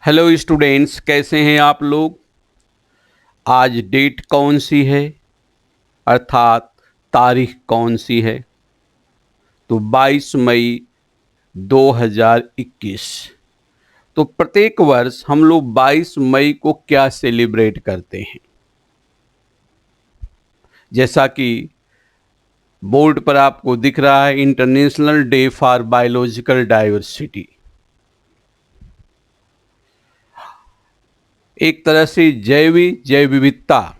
Hello students, कैसे हैं आप लोग। आज डेट कौन सी है, अर्थात तारीख कौन सी है। तो 22 मई 2021। तो प्रत्येक वर्ष हम लोग 22 मई को क्या सेलिब्रेट करते हैं। जैसा कि बोर्ड पर आपको दिख रहा है, international day for biological diversity. एक तरह से जैव विविधता,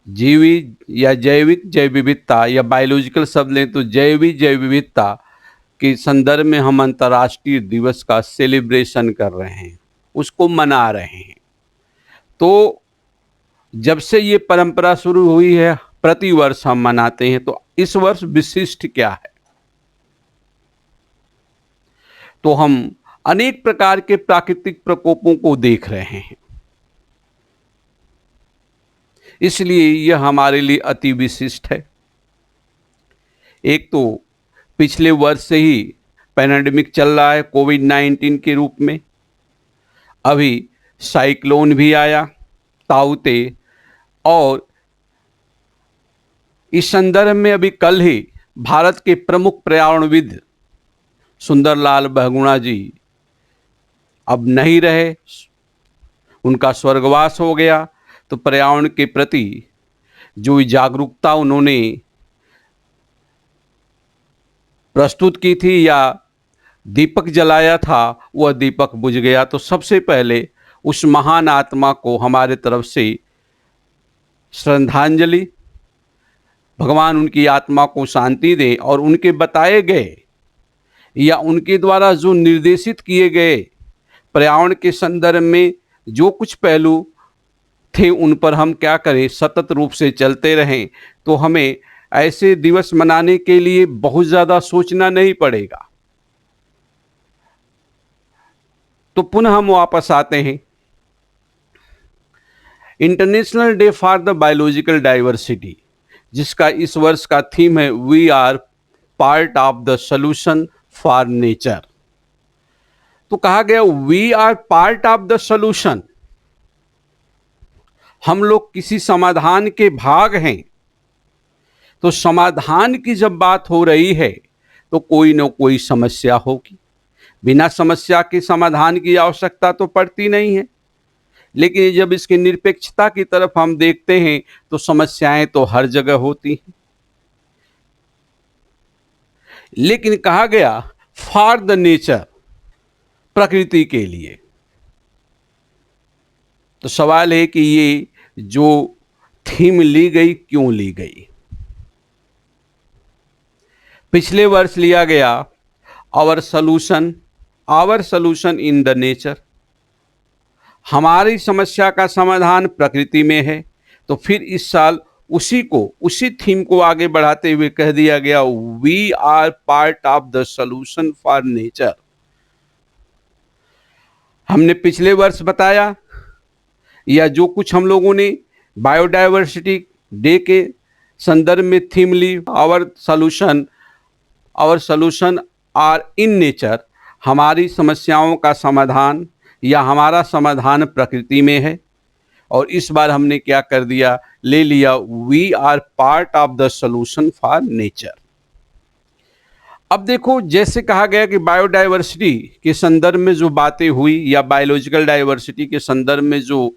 जीवी या जैविक जैव विविधता या बायोलॉजिकल शब्द लें तो जैवी जैव विविधता के संदर्भ में हम अंतर्राष्ट्रीय दिवस का सेलिब्रेशन कर रहे हैं, उसको मना रहे हैं। तो जब से ये परंपरा शुरू हुई है, प्रतिवर्ष हम मनाते हैं। तो इस वर्ष विशिष्ट क्या है, तो हम अनेक प्रकार के प्राकृतिक प्रकोपों को देख रहे हैं, इसलिए यह हमारे लिए अति विशिष्ट है। एक तो पिछले वर्ष से ही पैंडेमिक चल रहा है कोविड-19 के रूप में। अभी साइक्लोन भी आया, ताउते, और इस संदर्भ में अभी कल ही भारत के प्रमुख पर्यावरणविद सुंदरलाल बहुगुणा जी अब नहीं रहे, उनका स्वर्गवास हो गया। तो पर्यावरण के प्रति जो जागरूकता उन्होंने प्रस्तुत की थी या दीपक जलाया था, वह दीपक बुझ गया। तो सबसे पहले उस महान आत्मा को हमारे तरफ से श्रद्धांजलि। भगवान उनकी आत्मा को शांति दे और उनके बताए गए या उनके द्वारा जो निर्देशित किए गए पर्यावरण के संदर्भ में जो कुछ पहलू थे, उन पर हम क्या करें, सतत रूप से चलते रहें। तो हमें ऐसे दिवस मनाने के लिए बहुत ज़्यादा सोचना नहीं पड़ेगा। तो पुनः हम वापस आते हैं। International day for the biological diversity, जिसका इस वर्ष का थीम है we are part of the solution for nature. तो कहा गया we are part of the solution, हम लोग किसी समाधान के भाग हैं। तो समाधान की जब बात हो रही है तो कोई न कोई समस्या होगी। बिना समस्या के समाधान की आवश्यकता तो पड़ती नहीं है, लेकिन जब इसकी निरपेक्षता की तरफ हम देखते हैं तो समस्याएं तो हर जगह होती हैं। लेकिन कहा गया फॉर द नेचर, प्रकृति के लिए। तो सवाल है कि ये जो थीम ली गई, क्यों ली गई। पिछले वर्ष लिया गया our solution in the nature, हमारी समस्या का समाधान प्रकृति में है। तो फिर इस साल उसी थीम को आगे बढ़ाते हुए कह दिया गया we are part of the solution for nature. हमने पिछले वर्ष बताया या जो कुछ हम लोगों ने बायोडाइवर्सिटी डे के संदर्भ में थीम ली, our solution are in nature, हमारी समस्याओं का समाधान या हमारा समाधान प्रकृति में है। और इस बार हमने क्या कर दिया, ले लिया we are part of the solution for nature. अब देखो, जैसे कहा गया कि बायोडाइवर्सिटी के संदर्भ में जो बातें हुई या बायोलॉजिकल डाइवर्सिटी के संदर्भ में जो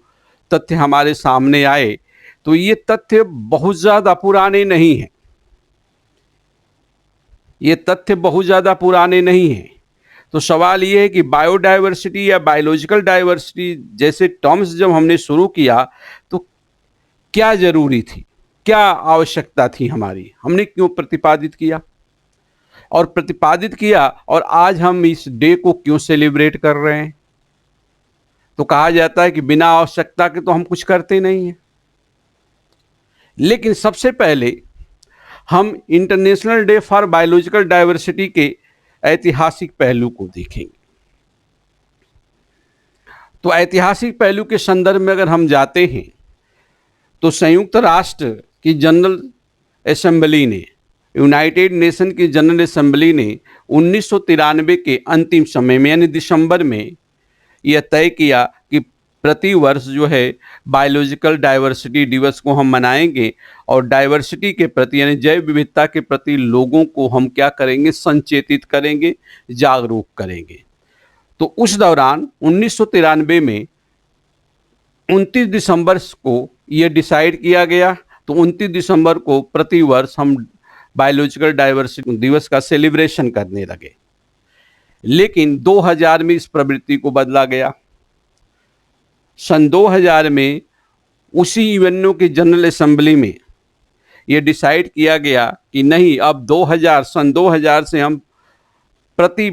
तथ्य हमारे सामने आए, तो ये तथ्य बहुत ज़्यादा पुराने नहीं हैं। ये तथ्य बहुत ज़्यादा पुराने नहीं हैं। तो सवाल ये है कि बायोडाइवर्सिटी या बायोलॉजिकल डाइवर्सिटी जैसे टर्म्स जब हमने शुरू किया तो क्या ज़रूरी थी, क्या आवश्यकता थी हमारी, हमने क्यों प्रतिपादित किया और आज हम इस डे को क्यों सेलिब्रेट कर रहे हैं। तो कहा जाता है कि बिना आवश्यकता के तो हम कुछ करते नहीं हैं। लेकिन सबसे पहले हम international day for biological diversity के ऐतिहासिक पहलू को देखेंगे। तो ऐतिहासिक पहलू के संदर्भ में अगर हम जाते हैं तो संयुक्त राष्ट्र की जनरल असेंबली ने यूनाइटेड नेशन की जनरल असेंबली ने 1993 के अंतिम समय में यानी दिसंबर में यह तय किया कि प्रति वर्ष जो है बायोलॉजिकल डाइवर्सिटी दिवस को हम मनाएंगे और डाइवर्सिटी के प्रति यानी जैव विविधता के प्रति लोगों को हम क्या करेंगे, संचेतित करेंगे, जागरूक करेंगे। तो उस दौरान 1993 में 29 दिसंबर को यह डिसाइड किया गया। तो 29 दिसंबर को प्रति वर्ष हम बायोलॉजिकल डाइवर्सिटी दिवस का सेलिब्रेशन करने लगे। लेकिन 2000 में इस प्रवृत्ति को बदला गया। सन 2000 में उसी यूएनओ की जनरल असेंबली में ये डिसाइड किया गया कि नहीं, अब सन 2000 से हम प्रति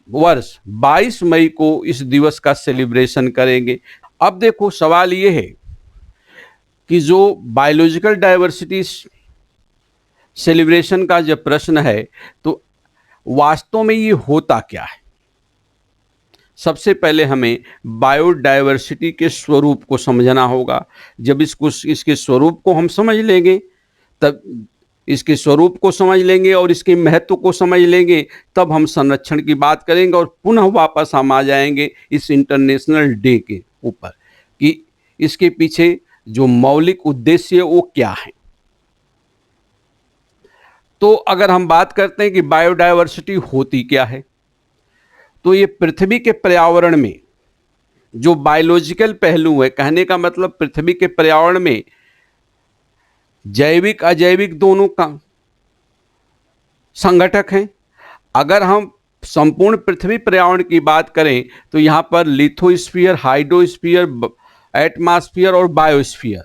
वर्ष 22 मई को इस दिवस का सेलिब्रेशन करेंगे। अब देखो, सवाल ये है कि जो बायोलॉजिकल डाइवर्सिटी सेलिब्रेशन का जब प्रश्न है तो वास्तव में ये होता क्या है। सबसे पहले हमें बायोडाइवर्सिटी के स्वरूप को समझना होगा। जब इसके स्वरूप को हम समझ लेंगे, तब इसके स्वरूप को समझ लेंगे और इसके महत्व को समझ लेंगे, तब हम संरक्षण की बात करेंगे और पुनः वापस हम आ जाएंगे इस इंटरनेशनल डे के ऊपर कि इसके पीछे जो मौलिक उद्देश्य है वो क्या है। तो अगर हम बात करते हैं कि बायोडाइवर्सिटी होती क्या है, तो ये पृथ्वी के पर्यावरण में जो बायोलॉजिकल पहलू है, कहने का मतलब पृथ्वी के पर्यावरण में जैविक अजैविक दोनों का संघटक हैं। अगर हम संपूर्ण पृथ्वी पर्यावरण की बात करें तो यहाँ पर लिथोस्फीयर, हाइड्रोस्फीयर, एटमॉस्फेयर और बायोस्फीयर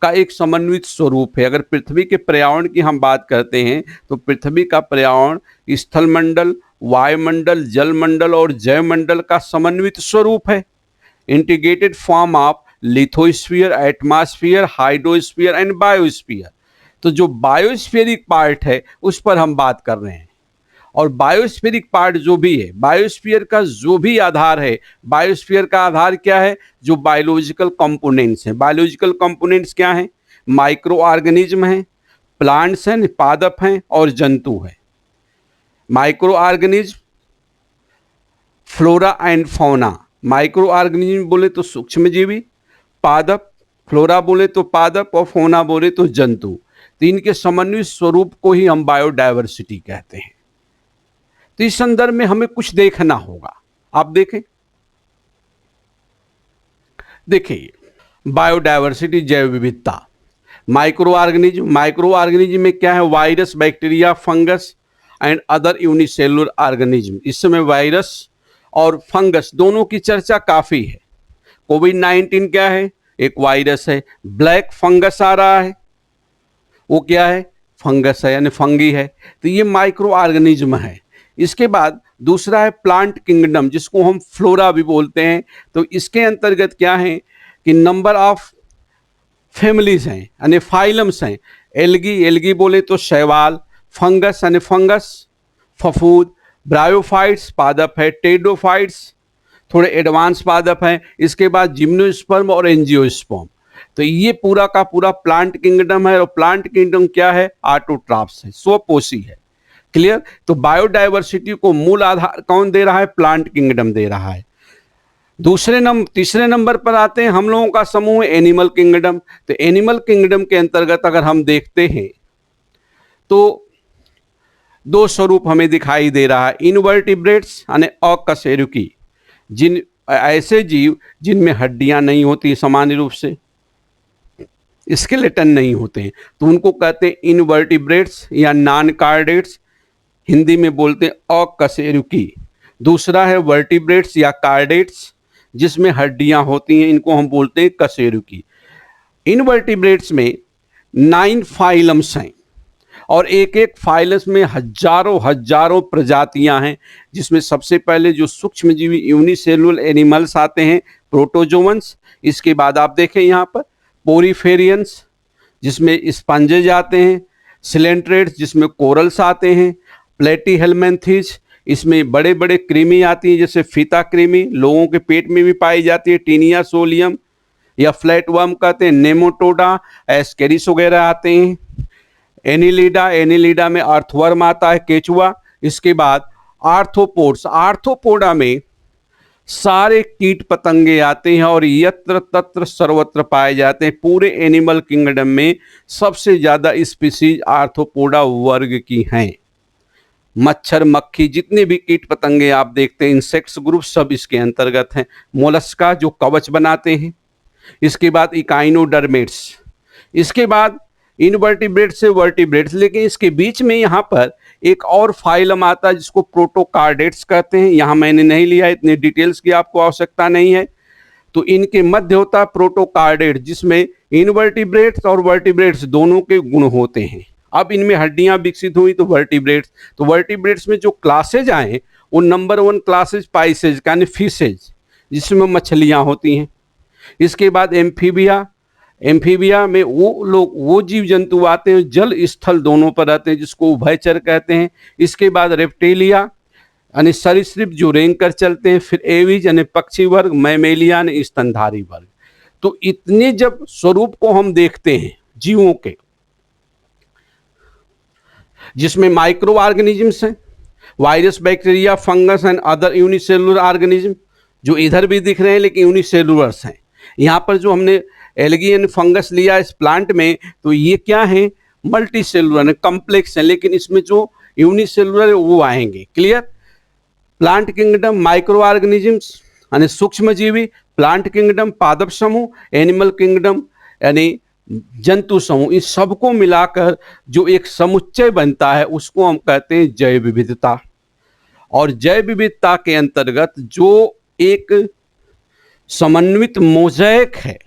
का एक समन्वित स्वरूप है। अगर पृथ्वी के पर्यावरण की हम बात करते हैं तो पृथ्वी का पर्यावरण स्थलमंडल, वायुमंडल, जलमंडल और जैवमंडल का समन्वित स्वरूप है। Integrated form of lithosphere, atmosphere, hydrosphere and biosphere. तो जो बायोस्फीरिक पार्ट है उस पर हम बात कर रहे हैं। और बायोस्फीरिक पार्ट जो भी है, बायोस्फीयर का जो भी आधार है, बायोस्फीयर का आधार क्या है, जो बायोलॉजिकल कंपोनेंट्स हैं। बायोलॉजिकल कंपोनेंट्स क्या हैं? माइक्रो ऑर्गेनिज्म हैं, प्लांट्स हैं, पादप हैं और जंतु हैं। Micro organism, flora and fauna. Micro organism बोले तो सूक्ष्मजीवी, पादप, फ्लोरा बोले तो पादप और फौना बोले तो जंतु। तो इनके समन्वित स्वरूप को ही हम बायोडाइवर्सिटी कहते हैं। तो इस संदर्भ में हमें कुछ देखना होगा। आप देखें, देखिए बायोडाइवर्सिटी, जैव विविधता, माइक्रो ऑर्गेनिज्म में क्या है? Virus, bacteria, fungus and other unicellular organism. इस समय वायरस और फंगस दोनों की चर्चा काफी है। कोविड-19 क्या है? एक वायरस है। ब्लैक फंगस आ रहा है, वो क्या है? फंगस है, यानी फंगी है। तो ये माइक्रो ऑर्गेनिज्म है। इसके बाद दूसरा है प्लांट किंगडम, जिसको हम फ्लोरा भी बोलते हैं। तो इसके अंतर्गत क्या है कि नंबर ऑफ फैमिलीज हैं, यानी फाइलम्स हैं। एल्गी बोले तो शैवाल, फंगस यानी फंगस, फफूद, ब्रायोफाइट्स पादप है, टेडोफाइट्स थोड़े एडवांस पादप हैं। इसके बाद जिम्नोस्पर्म और एंजियोस्पर्म। तो ये पूरा का पूरा प्लांट किंगडम है। और प्लांट किंगडम क्या है? ऑटोट्रॉफ्स है, स्वपोषी है। क्लियर? तो बायोडाइवर्सिटी को मूल आधार कौन दे रहा है? प्लांट किंगडम दे रहा है। तीसरे नंबर पर आते हैं हम लोगों का समूह एनिमल किंगडम। तो एनिमल किंगडम के अंतर्गत अगर हम देखते हैं तो दो स्वरूप हमें दिखाई दे रहा है। इनवर्टिब्रेट्स यानी अकशेरुकी, ऐसे जीव जिनमें हड्डियां नहीं होती सामान्य रूप से, स्केलेटन नहीं होते हैं, तो उनको कहते हैं इनवर्टिब्रेट्स या नॉन कार्डेट्स, हिंदी में बोलते हैं अकशेरुकी। दूसरा है वर्टिब्रेट्स या कार्डेट्स, जिसमें हड्डियां होती हैं, इनको हम बोलते हैं कशेरुकी। इनवर्टिब्रेट्स में 9 फाइलम्स हैं और एक एक फाइलम्स में हजारों प्रजातियां हैं, जिसमें सबसे पहले जो सूक्ष्मजीवी यूनिसेलुलर एनिमल्स आते हैं, प्रोटोजोवंस। इसके बाद आप देखें यहाँ पर पोरीफेरियंस, जिसमें स्पंजेज आते हैं, सिलेंट्रेट्स जिसमें कोरल्स आते हैं, प्लेटीहेलमिन्थीज, इसमें बड़े बड़े कृमि आती हैं, जैसे फीता कृमि, लोगों के पेट में भी पाई जाती है, टीनिया सोलियम या फ्लैटवर्म कहते हैं, नेमोटोडा, एस्केरिस वगैरह आते हैं। एनिलिडा, एनिलिडा में अर्थवर्म आता है, केचुआ। इसके बाद आर्थ्रोपोड्स, आर्थ्रोपोडा में सारे कीट पतंगे आते हैं और यत्र तत्र सर्वत्र पाए जाते हैं। पूरे एनिमल किंगडम में सबसे ज्यादा स्पीसीज आर्थ्रोपोडा वर्ग की हैं। मच्छर, मक्खी, जितने भी कीट पतंगे आप देखते हैं, इंसेक्ट्स ग्रुप, सब इसके अंतर्गत हैं। मोलस्का जो कवच बनाते हैं। इसके बाद इकाइनोडर्मेट्स, इसके बाद इनवर्टिब्रेट्स से वर्टिब्रेट्स, लेकिन इसके बीच में यहाँ पर एक और फाइलम आता है जिसको प्रोटोकार्डेट्स कहते हैं। यहाँ मैंने नहीं लिया, इतने डिटेल्स की आपको आवश्यकता नहीं है। तो इनके मध्य होता है प्रोटोकार्डेट, जिसमें इनवर्टिब्रेट्स और वर्टिब्रेट्स दोनों के गुण होते हैं। अब इनमें हड्डियां विकसित हुई तो वर्टिब्रेट्स, तो वर्टिब्रेट्स में जो क्लासेज आए वो नंबर 1 क्लासेज पाइसेज यानी फिशेज, जिसमें मछलियां होती हैं। इसके बाद एम्फीबिया, एम्फीबिया में वो जीव जंतु आते हैं जल स्थल दोनों पर रहते हैं, जिसको उभयचर कहते हैं। इसके बाद रेप्टिलिया यानी सरीसृप जो रेंग कर चलते हैं। फिर एविज यानी पक्षी वर्ग, मैमेलिया यानी स्तनधारी वर्ग। तो इतने जब स्वरूप को हम देखते हैं जीवों के, जिसमें माइक्रो ऑर्गेनिजम्स हैं, virus, bacteria, fungus and other unicellular organism, जो इधर भी दिख रहे हैं लेकिन यूनिसेलुलर्स हैं। यहाँ पर जो हमने एल्गी एंड फंगस लिया इस प्लांट में, तो ये क्या है, मल्टी सेलुलर कम्प्लेक्स है, लेकिन इसमें जो यूनिसेलुलर वो आएंगे। Clear. Plant kingdom, micro organisms यानी सूक्ष्म जीवी, प्लांट किंगडम पादप समूह, एनिमल किंगडम यानी जंतु समूह, इस सबको मिलाकर जो एक समुच्चय बनता है उसको हम कहते हैं जैव विविधता। और जैव विविधता के अंतर्गत जो एक समन्वित मोज़ेक है,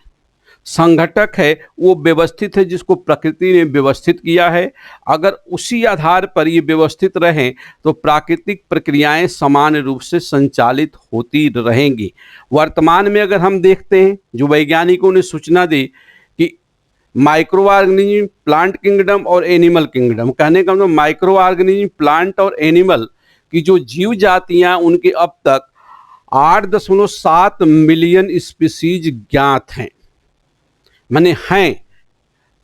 संघटक है, वो व्यवस्थित है, जिसको प्रकृति ने व्यवस्थित किया है। अगर उसी आधार पर ये व्यवस्थित रहें तो प्राकृतिक प्रक्रियाएं समान रूप से संचालित होती रहेंगी। वर्तमान में अगर हम देखते हैं, जो वैज्ञानिकों ने सूचना दी कि माइक्रो ऑर्गेनिज्म, प्लांट किंगडम और एनिमल किंगडम, कहने का मतलब माइक्रो ऑर्गेनिज्म, प्लांट और एनिमल की जो जीव जातियां, उनके अब तक 8.7 मिलियन स्पीसीज ज्ञात हैं, माने हैं।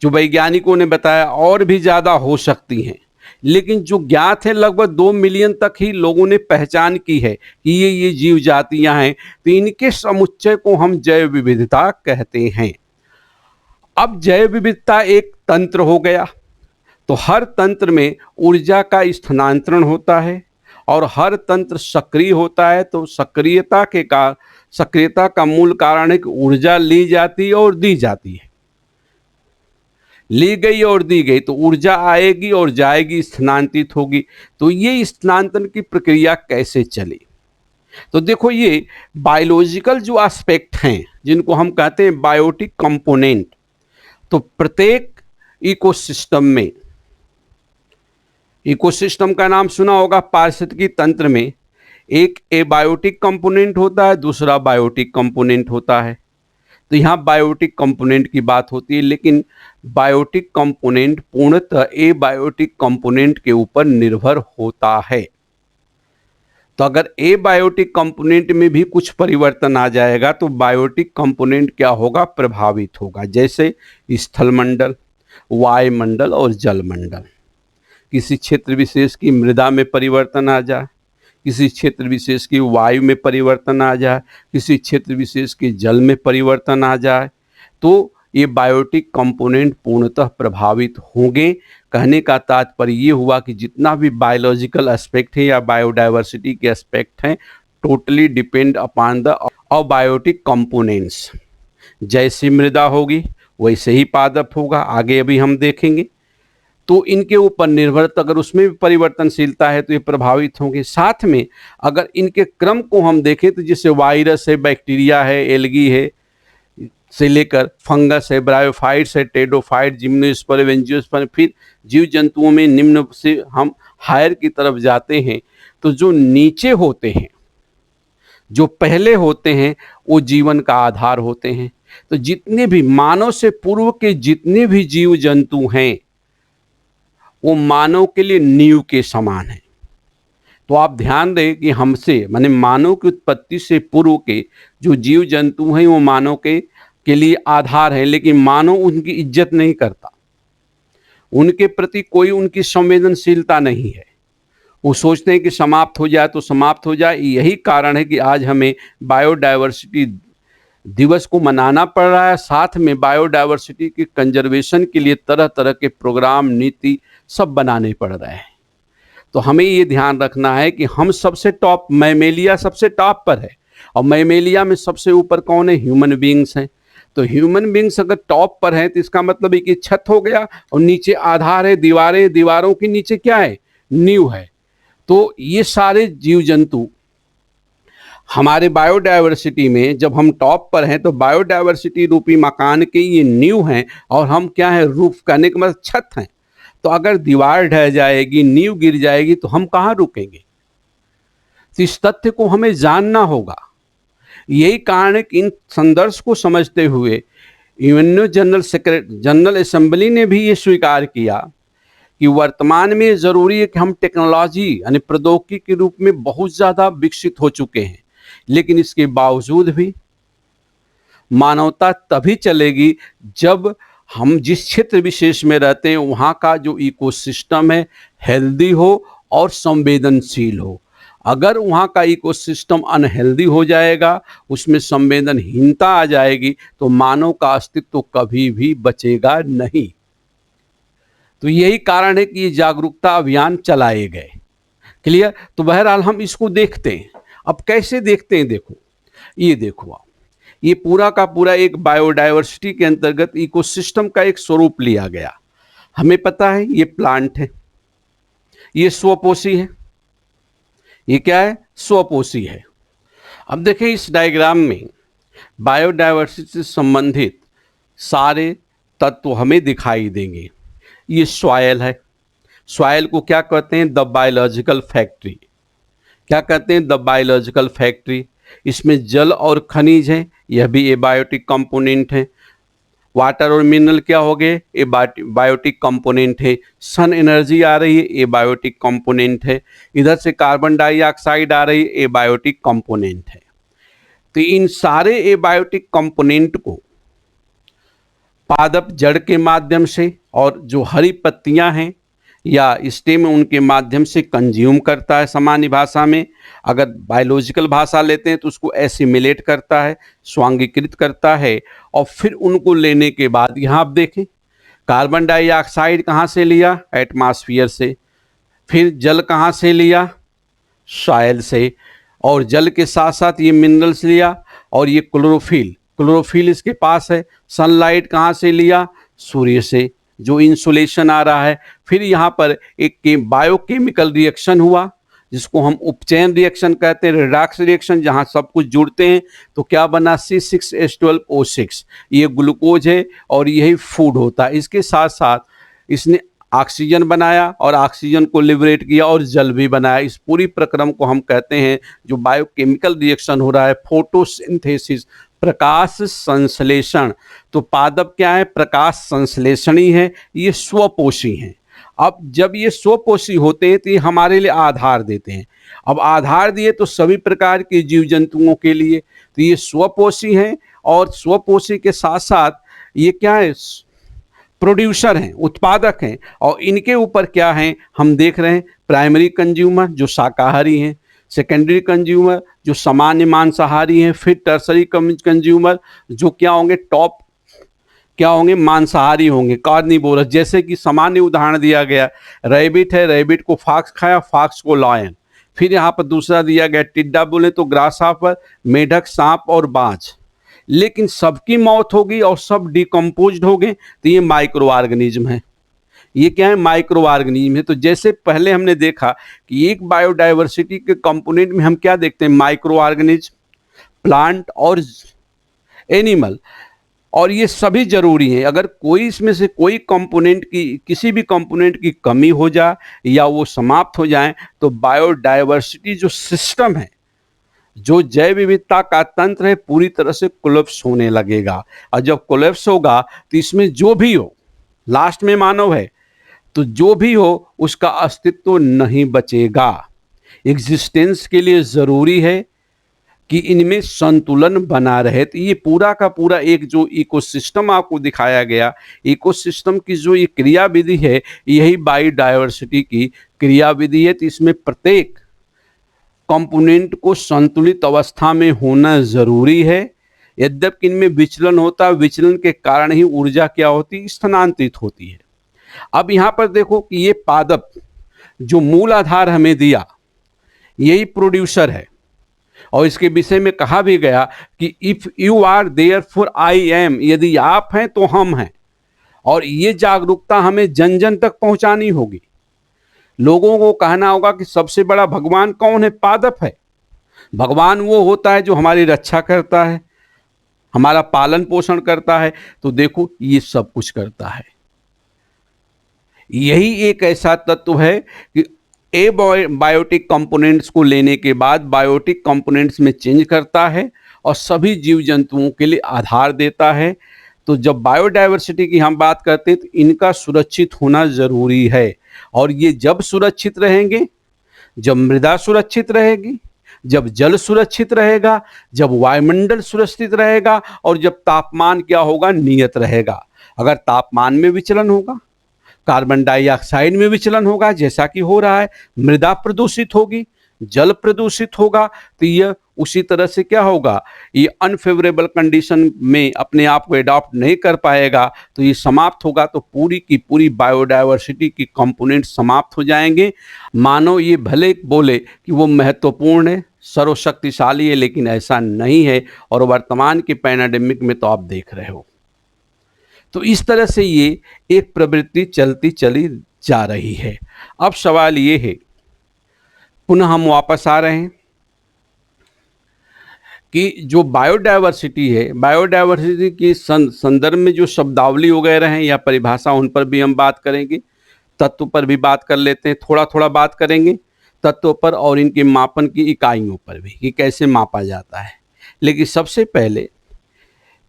जो वैज्ञानिकों ने बताया और भी ज़्यादा हो सकती हैं, लेकिन जो ज्ञात है लगभग 2 मिलियन तक ही लोगों ने पहचान की है कि ये जीव जातियां हैं। तो इनके समुच्चय को हम जैव विविधता कहते हैं। अब जैव विविधता एक तंत्र हो गया, तो हर तंत्र में ऊर्जा का स्थानांतरण होता है और हर तंत्र सक्रिय होता है। तो सक्रियता का मूल कारण है कि ऊर्जा ली जाती है और दी जाती है। ली गई और दी गई, तो ऊर्जा आएगी और जाएगी, स्थानांतरित होगी। तो ये स्थानांतरण की प्रक्रिया कैसे चली, तो देखो ये बायोलॉजिकल जो एस्पेक्ट हैं, जिनको हम कहते हैं बायोटिक कंपोनेंट। तो प्रत्येक इकोसिस्टम में, इकोसिस्टम का नाम सुना होगा, पारिस्थितिकी तंत्र में एक एबायोटिक कंपोनेंट होता है, दूसरा बायोटिक कंपोनेंट होता है। तो यहाँ बायोटिक कंपोनेंट की बात होती है, लेकिन बायोटिक कंपोनेंट पूर्णतः एबायोटिक कंपोनेंट के ऊपर निर्भर होता है। तो अगर एबायोटिक कंपोनेंट में भी कुछ परिवर्तन आ जाएगा तो बायोटिक कंपोनेंट क्या होगा, प्रभावित होगा। जैसे स्थलमंडल, वायुमंडल और जलमंडल। किसी क्षेत्र विशेष की मृदा में परिवर्तन आ जाए, किसी क्षेत्र विशेष की वायु में परिवर्तन आ जाए, किसी क्षेत्र विशेष के जल में परिवर्तन आ जाए, तो ये बायोटिक कंपोनेंट पूर्णतः प्रभावित होंगे। कहने का तात्पर्य ये हुआ कि जितना भी बायोलॉजिकल एस्पेक्ट है या बायोडाइवर्सिटी के एस्पेक्ट हैं, totally depend upon the abiotic components. जैसी मृदा होगी वैसे ही पादप होगा, आगे अभी हम देखेंगे। तो इनके ऊपर निर्भर, अगर उसमें भी परिवर्तनशीलता है तो ये प्रभावित होंगे। साथ में अगर इनके क्रम को हम देखें तो जैसे वायरस है, बैक्टीरिया है, एल्गी है से लेकर फंगस है, ब्रायोफाइट्स है, टेडोफाइट, जिम्नोस्पर्म, एंजियोस्पर्म, फिर जीव जंतुओं में निम्न से हम हायर की तरफ जाते हैं। तो जो नीचे होते हैं, जो पहले होते हैं, वो जीवन का आधार होते हैं। तो जितने भी मानव से पूर्व के जितने भी जीव जंतु हैं वो मानव के लिए नींव के समान है। तो आप ध्यान दें कि हमसे माने मानव की उत्पत्ति से पूर्व के जो जीव जंतु हैं वो मानव के लिए आधार है, लेकिन मानव उनकी इज्जत नहीं करता, उनके प्रति कोई उनकी संवेदनशीलता नहीं है। वो सोचते हैं कि समाप्त हो जाए तो समाप्त हो जाए। यही कारण है कि आज हमें बायोडायवर्सिटी दिवस को मनाना पड़ रहा है। साथ में बायोडायवर्सिटी के कंजर्वेशन के लिए तरह तरह के प्रोग्राम, नीति सब बनाने पड़ रहे हैं। तो हमें ये ध्यान रखना है कि हम सबसे टॉप, मैमेलिया सबसे टॉप पर है, और मैमेलिया में सबसे ऊपर कौन है? ह्यूमन बींग्स हैं। तो ह्यूमन बींग्स अगर टॉप पर हैं तो इसका मतलब है कि छत हो गया और नीचे आधार है, दीवारें, दीवारों के नीचे क्या है? नींव है। तो ये सारे जीव जंतु हमारे बायोडायवर्सिटी में जब हम टॉप पर हैं तो बायोडायवर्सिटी रूपी मकान के ये नींव हैं, और हम क्या है? रूफ, कहने का मतलब छत हैं। तो अगर दीवार ढह जाएगी, नींव गिर जाएगी तो हम कहाँ रुकेंगे? तो इस तथ्य को हमें जानना होगा। यही कारण है कि इन संदर्भ को समझते हुए यूएनओ जनरल असेंबली ने भी ये स्वीकार किया कि वर्तमान में ज़रूरी है कि हम टेक्नोलॉजी यानी प्रौद्योगिकी के रूप में बहुत ज़्यादा विकसित हो चुके हैं, लेकिन इसके बावजूद भी मानवता तभी चलेगी जब हम जिस क्षेत्र विशेष में रहते हैं वहाँ का जो इकोसिस्टम है हेल्दी हो और संवेदनशील हो। अगर वहाँ का इकोसिस्टम अनहेल्दी हो जाएगा, उसमें संवेदनहीनता आ जाएगी, तो मानव का अस्तित्व तो कभी भी बचेगा नहीं। तो यही कारण है कि ये जागरूकता अभियान चलाए गए। क्लियर? तो बहरहाल हम इसको देखते हैं। अब कैसे देखते हैं? देखो, ये देखो आप, ये पूरा का पूरा एक बायोडायवर्सिटी के अंतर्गत इकोसिस्टम का एक स्वरूप लिया गया। हमें पता है ये प्लांट है, ये स्वपोषी है। ये क्या है? स्वपोषी है। अब देखें इस डायग्राम में बायोडायवर्सिटी से संबंधित सारे तत्व हमें दिखाई देंगे। ये सॉयल है। सॉयल को क्या कहते हैं? The biological factory. क्या कहते हैं? The biological factory. इसमें जल और खनिज हैं, यह भी एबायोटिक कंपोनेंट है। वाटर और मिनरल क्या हो गए? बायोटिक कंपोनेंट है। सन एनर्जी आ रही है, एबायोटिक कंपोनेंट है। इधर से कार्बन डाइऑक्साइड आ रही है, एबायोटिक कंपोनेंट है। तो इन सारे एबायोटिक कंपोनेंट को पादप जड़ के माध्यम से और जो हरी पत्तियां हैं या स्टेम उनके माध्यम से कंज्यूम करता है। सामान्य भाषा में अगर बायोलॉजिकल भाषा लेते हैं तो उसको एसिमिलेट करता है, स्वांगीकृत करता है, और फिर उनको लेने के बाद यहाँ आप देखें कार्बन डाइऑक्साइड कहाँ से लिया? एटमॉस्फेयर से। फिर जल कहाँ से लिया? सॉइल से। और जल के साथ साथ ये मिनरल्स लिया, और ये क्लोरोफिल इसके पास है। सनलाइट कहाँ से लिया? सूर्य से, जो इंसुलेशन आ रहा है। फिर यहाँ पर एक बायोकेमिकल रिएक्शन हुआ जिसको हम उपचयन रिएक्शन कहते हैं, रिडॉक्स रिएक्शन, जहाँ सब कुछ जुड़ते हैं। तो क्या बना? C6H12O6। ये ग्लूकोज है और यही फूड होता है। इसके साथ साथ इसने ऑक्सीजन बनाया और ऑक्सीजन को लिबरेट किया और जल भी बनाया। इस पूरी प्रक्रम को हम कहते हैं, जो बायोकेमिकल रिएक्शन हो रहा है, फोटोसिंथेसिस, प्रकाश संश्लेषण। तो पादप क्या है? प्रकाश संश्लेषणी है, ये स्वपोषी हैं। अब जब ये स्वपोषी होते हैं तो ये हमारे लिए आधार देते हैं। अब आधार दिए तो सभी प्रकार के जीव जंतुओं के लिए। तो ये स्वपोषी हैं, और स्वपोषी के साथ साथ ये क्या है? प्रोड्यूसर हैं, उत्पादक हैं। और इनके ऊपर क्या हैं? हम देख रहे हैं प्राइमरी कंज्यूमर जो शाकाहारी हैं, सेकेंडरी कंज्यूमर जो सामान्य मांसाहारी हैं, फिर टर्सरी कंज्यूमर जो क्या होंगे? टॉप क्या होंगे? मांसाहारी होंगे, कार्निवोरस। जैसे कि सामान्य उदाहरण दिया गया, रैबिट है, रैबिट को फॉक्स खाया, फॉक्स को लायन। फिर यहाँ पर दूसरा दिया गया टिड्डा बोले तो ग्रासहॉपर, मेढक, सांप और बाज। लेकिन सबकी मौत होगी और सब डिकम्पोज्ड हो गए। तो ये माइक्रो ऑर्गेनिज्म है। ये क्या है? माइक्रो ऑर्गेनिज्म है। तो जैसे पहले हमने देखा कि एक बायोडायवर्सिटी के कंपोनेंट में हम क्या देखते हैं? माइक्रो ऑर्गेनिज्म, प्लांट और एनिमल, और ये सभी जरूरी हैं। अगर कोई इसमें से कोई कंपोनेंट की, किसी भी कंपोनेंट की कमी हो जाए या वो समाप्त हो जाए तो बायोडायवर्सिटी जो सिस्टम है, जो जैव विविधता का तंत्र है, पूरी तरह से कोलैप्स होने लगेगा। और जब कोलैप्स होगा तो इसमें जो भी हो, लास्ट में मानव है, तो जो भी हो उसका अस्तित्व नहीं बचेगा। एग्जिस्टेंस के लिए ज़रूरी है कि इनमें संतुलन बना रहे। तो ये पूरा का पूरा एक जो इकोसिस्टम आपको दिखाया गया, इकोसिस्टम की जो ये क्रियाविधि है, यही बायोडायवर्सिटी की क्रियाविधि है। तो इसमें प्रत्येक कंपोनेंट को संतुलित अवस्था में होना जरूरी है। यद्यपि इनमें विचलन होता है, विचलन के कारण ही ऊर्जा क्या होती है, स्थानांतरित होती है। अब यहाँ पर देखो कि ये पादप जो मूल आधार हमें दिया, यही प्रोड्यूसर है। और इसके विषय में कहा भी गया कि if you are there for I am, यदि आप हैं तो हम हैं। और ये जागरूकता हमें जन जन तक पहुंचानी होगी। लोगों को कहना होगा कि सबसे बड़ा भगवान कौन है, पादप है। भगवान वो होता है जो हमारी रक्षा करता है, हमारा पालन पोषण करता है। तो देखो ये सब कुछ करता है। यही एक ऐसा तत्व है कि ए बायोटिक कंपोनेंट्स को लेने के बाद बायोटिक कंपोनेंट्स में चेंज करता है और सभी जीव जंतुओं के लिए आधार देता है। तो जब बायोडायवर्सिटी की हम बात करते हैं तो इनका सुरक्षित होना जरूरी है। और ये जब सुरक्षित रहेंगे, जब मृदा सुरक्षित रहेगी, जब जल सुरक्षित रहेगा, जब वायुमंडल सुरक्षित रहेगा और जब तापमान क्या होगा, नियत रहेगा। अगर तापमान में विचलन होगा, कार्बन डाइऑक्साइड में विचलन होगा जैसा कि हो रहा है, मृदा प्रदूषित होगी, जल प्रदूषित होगा, तो यह उसी तरह से क्या होगा, ये अनफेवरेबल कंडीशन में अपने आप को एडॉप्ट नहीं कर पाएगा, तो ये समाप्त होगा। तो पूरी की पूरी बायोडायवर्सिटी की कंपोनेंट समाप्त हो जाएंगे। मानो ये भले बोले कि वो महत्वपूर्ण है, सर्वशक्तिशाली है, लेकिन ऐसा नहीं है। और वर्तमान के पैंडेमिक में तो आप देख रहे हो। तो इस तरह से ये एक प्रवृत्ति चलती चली जा रही है। अब सवाल ये है, पुनः हम वापस आ रहे हैं कि जो बायोडायवर्सिटी है, बायोडायवर्सिटी के संदर्भ में जो शब्दावली वगैरह हैं या परिभाषा, उन पर भी हम बात करेंगे। तत्व पर भी बात कर लेते हैं, थोड़ा थोड़ा बात करेंगे तत्वों पर और इनके मापन की इकाइयों पर भी कि कैसे मापा जाता है। लेकिन सबसे पहले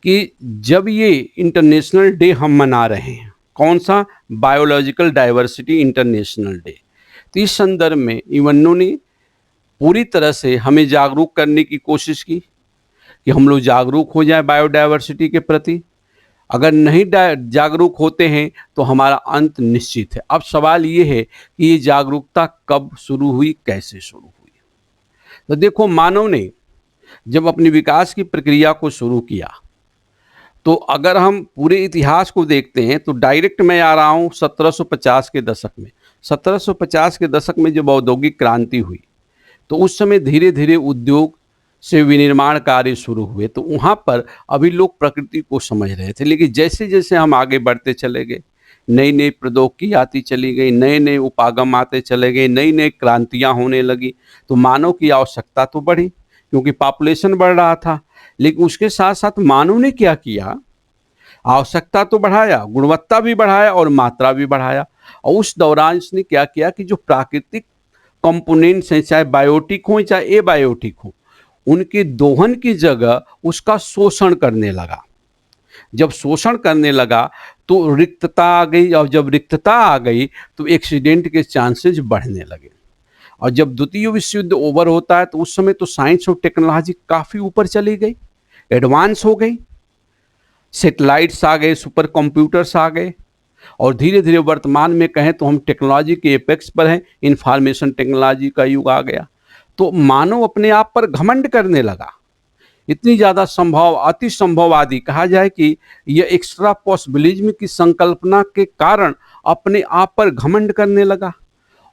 कि जब ये इंटरनेशनल डे हम मना रहे हैं, कौन सा, बायोलॉजिकल डाइवर्सिटी इंटरनेशनल डे, तो इस संदर्भ में यूएनओ ने पूरी तरह से हमें जागरूक करने की कोशिश की कि हम लोग जागरूक हो जाएं बायोडायवर्सिटी के प्रति। अगर नहीं जागरूक होते हैं तो हमारा अंत निश्चित है। अब सवाल ये है कि ये जागरूकता कब शुरू हुई, कैसे शुरू हुई। तो देखो, मानव ने जब अपनी विकास की प्रक्रिया को शुरू किया, तो अगर हम पूरे इतिहास को देखते हैं तो डायरेक्ट मैं आ रहा हूँ 1750 के दशक में। 1750 के दशक में जब औद्योगिक क्रांति हुई, तो उस समय धीरे धीरे उद्योग से विनिर्माण कार्य शुरू हुए। तो वहाँ पर अभी लोग प्रकृति को समझ रहे थे, लेकिन जैसे जैसे हम आगे बढ़ते चले गए, नई नई प्रौद्योगिकी आती चली गई, नए नए उपागम आते चले गए, नई नई क्रांतियाँ होने लगी। तो मानव की आवश्यकता तो बढ़ी क्योंकि पॉपुलेशन बढ़ रहा था, लेकिन उसके साथ साथ मानव ने क्या किया, आवश्यकता तो बढ़ाया, गुणवत्ता भी बढ़ाया और मात्रा भी बढ़ाया। और उस दौरान इसने क्या किया कि जो प्राकृतिक कंपोनेंट्स हैं, चाहे बायोटिक हों चाहे एबायोटिक हों, उनके दोहन की जगह उसका शोषण करने लगा। जब शोषण करने लगा तो रिक्तता आ गई, और जब रिक्तता आ गई तो एक्सीडेंट के चांसेस बढ़ने लगे। और जब द्वितीय विश्व युद्ध ओवर होता है तो उस समय तो साइंस और टेक्नोलॉजी काफ़ी ऊपर चली गई, एडवांस हो गई, सेटेलाइट्स आ गए, सुपर कंप्यूटर्स आ गए, और धीरे धीरे वर्तमान में कहें तो हम टेक्नोलॉजी के एपेक्स पर हैं, इंफॉर्मेशन टेक्नोलॉजी का युग आ गया। तो मानव अपने आप पर घमंड करने लगा, इतनी ज़्यादा संभव, अति संभववादी कहा जाए कि यह एक्स्ट्रा पॉसिबिलिज्म की संकल्पना के कारण अपने आप पर घमंड करने लगा।